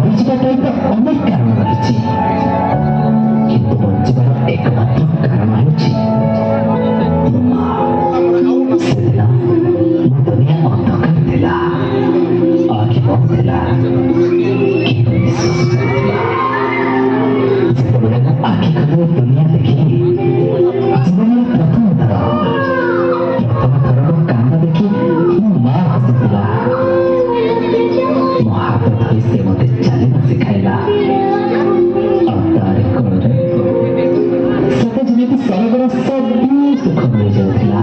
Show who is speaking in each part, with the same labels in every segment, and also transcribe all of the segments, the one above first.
Speaker 1: ମରିଯିବାଟା ତ ଅନେକ କାରଣ ରହିଛି, କିନ୍ତୁ ବଞ୍ଚିବାର ଏକମାତ୍ର କାରଣ ହେଉଛି ମୋ ମା। ସେଦିନ ମୋ ଦୁନିଆ ଅନ୍ଧକାର ଥିଲା, ଆଖି ବନ୍ଦ ଥିଲା, କେହି ନିଶ୍ୱାସ କରୁଥିଲା। ଯେତେବେଳେ ମୁଁ ଆଖି ଖୋଲି ଦୁନିଆ ଦେଖିଲି, ଜୀବନର ପ୍ରଥମ ଥର ମୋ କାନ୍ଦ ଦେଖି ମୋ ମା ହସିଥିଲା। ମୋ ହାତ ଧରି ସେ ମୋତେ ଚାଲିବା ଶିଖାଇଲା, ଆଉ ତାରି କୋଳରେ ସତେ ଯେମିତି ସ୍ୱର୍ଗର ସବୁ ସୁଖ ମିଳିଯାଉଥିଲା।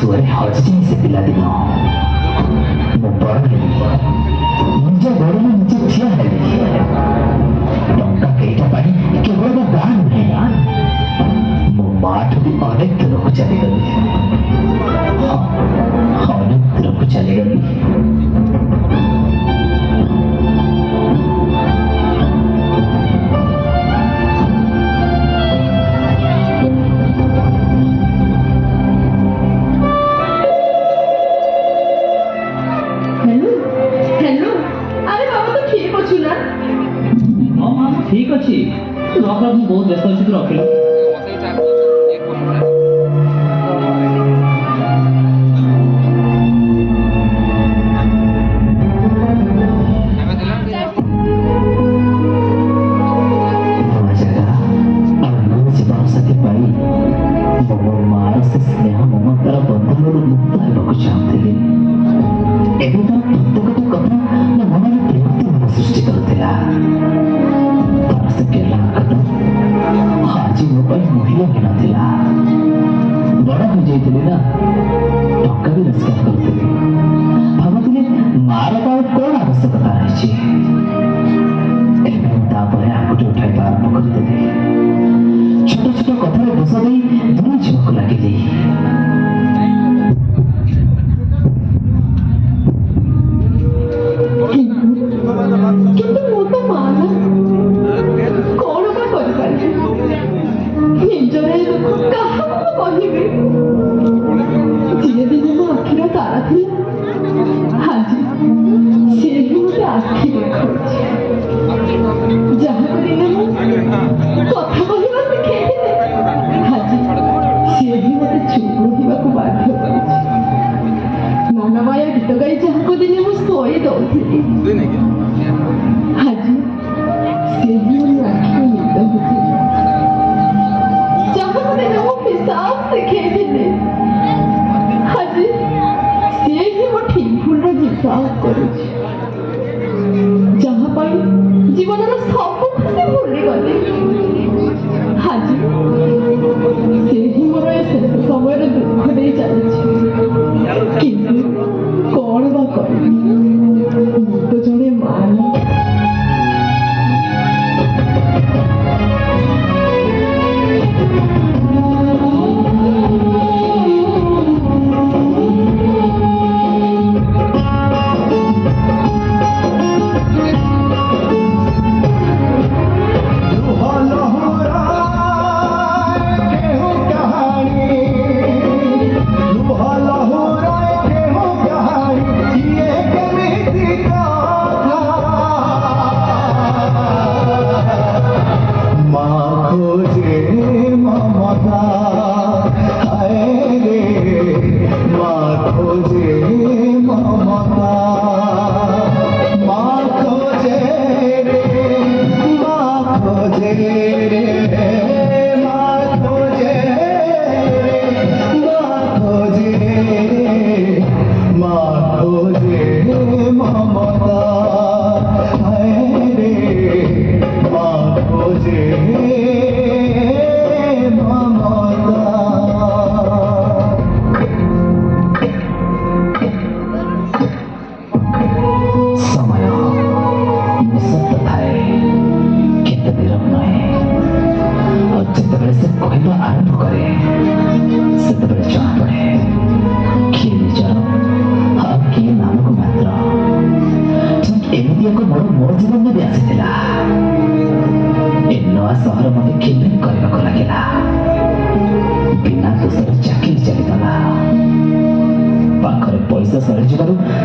Speaker 1: ସୁଅରେ ହଜିଯାଏ ସେ ପିଲାଦିନ। ମୁଁ ବଡ଼ ହେଲି, ନିଜ ଗୋଡ଼ରେ ନିଜେ ଠିଆ ହେଲି। ଟଙ୍କା କେଇଟା ପାଇଁ କେବଳ ମୋ ଗାଁ ନୁହେଁ, ମୋ ମାଠୁ ବି ଅନେକ ଦୂରକୁ ଚାଲିଗଲି। ଅନେକ ଦୂରକୁ ଚାଲିଗଲି।
Speaker 2: ठीक अच्छी रख रख बहुत व्यस्त अच्छी तू रख लो। बड़ा हो जाइए ना टका भी रोजगार करते भावुली मार कौन आवश्यकता रही आंगुठी उठाइबा आरंभ करदे। छोट छोट कथार दोष दे दूर जीवक लगिली।
Speaker 3: କିନ୍ତୁ ମୁଁ ତ ମା ନା, କଣ ବା କରିପାରିବି? ନିଜର ଏ ଦୁଃଖ କାହାକୁ କହିବି? ଯିଏ ଦିନେ ମୋ ଆଖିର ତାରା ଥିଲା, ଆଜି ସେ ହିଁ ମୋତେ ଆଖି ଦେଖାଉଛି। ଯାହାକୁ ଦିନେ ମୁଁ କଥା କହିବା ଶିଖେଇଥିଲି, ଆଜି ସିଏ ହିଁ ମୋତେ ଚୁପ୍ ରହିବାକୁ ବାଧ୍ୟ କରୁଛି। ମାନବାୟା ଗୀତ ଗାଇ ଯାହାକୁ ଦିନେ ମୁଁ ଶୋଇ ଦଉଥିଲି, ଆଜି ସେ ହିଁ ମୋ ଆଖିକୁ ନିଦ ହେଉଥିଲା। ଯାହାକୁ ଦିନେ ମୁଁ ହିସାବ ଶିଖେଇଥିଲି, ଆଜି ସିଏ ହିଁ ମୋ ଠିଫୁଲର ହିସାବ କରୁଛି। ଯାହା ପାଇଁ ଜୀବନର ସବୁ ଖୁସି ଭୁଲିଗଲି, ଆଜି କରି ଚାଲିଛି କିନ୍ତୁ କଣ ବା କରିବି ମୁଁ ତ ଜଣେ ମା ନା।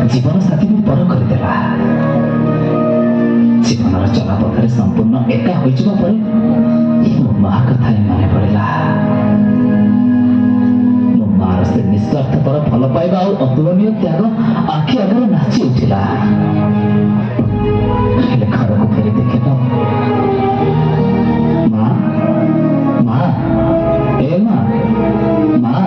Speaker 1: जीवन साथी को पर करदेला जीवन चलापथरे संपूर्ण एका हो मो माँ कथा मन पड़ा मो मार से निस्वार्थपर भल पाइबा और अतुलनीय त्याग आखि आगे नाची उठिला घर को फेरी देखे तो माँ माँ ए माँ माँ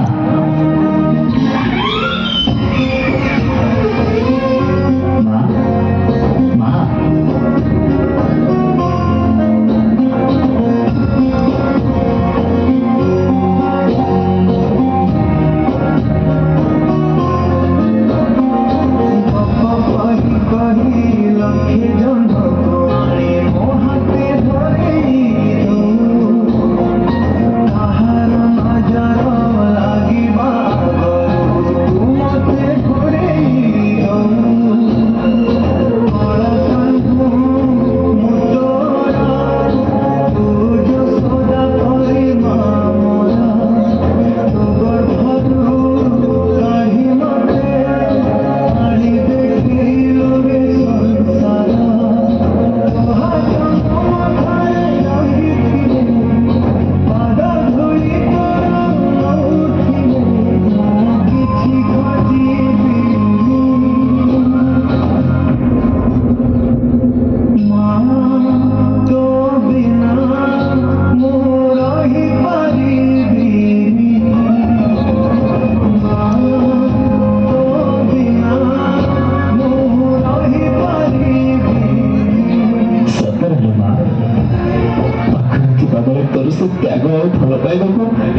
Speaker 1: त्याग और फल पाइबा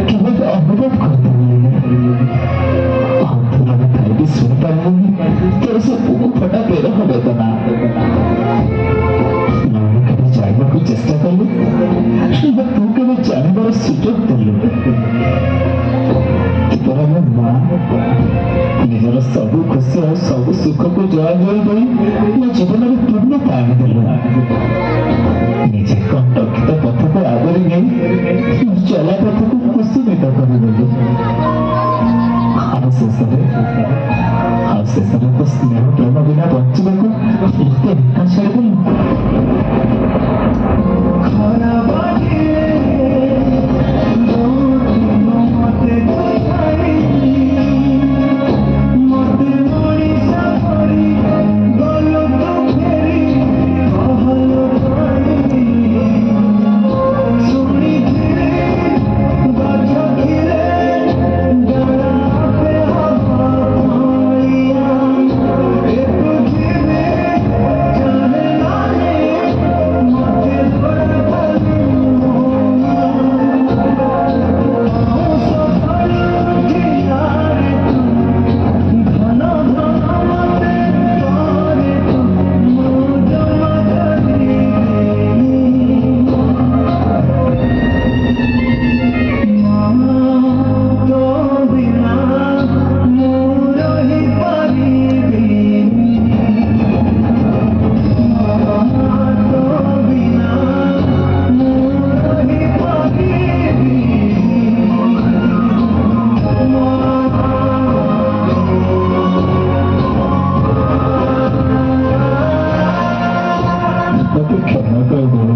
Speaker 1: केवल अनुभव करते भी सुन पारे तेरे से बुक फटा पेड़ वेदना कभी जानवा को चेष्टा कलु तू केवल जानवर सुजोग देलु तोरा मो माँ निजर सबु खुशी और सबु सुख को जलांजलि दे मो जीवन में पूर्णता आनिदेलु निजे कंटकित पथ को आगरी नहीं चला पथ को कुसुमित करदेलु शेषରେ ତ ସ୍ନେହ ପ୍ରେମ ବିନା ବଞ୍ଚିବାକୁ ମୋତେ ଏକା ଛାଡ଼ିଦେଲୁ ମୋତେ କ୍ଷମା କରିଦେବ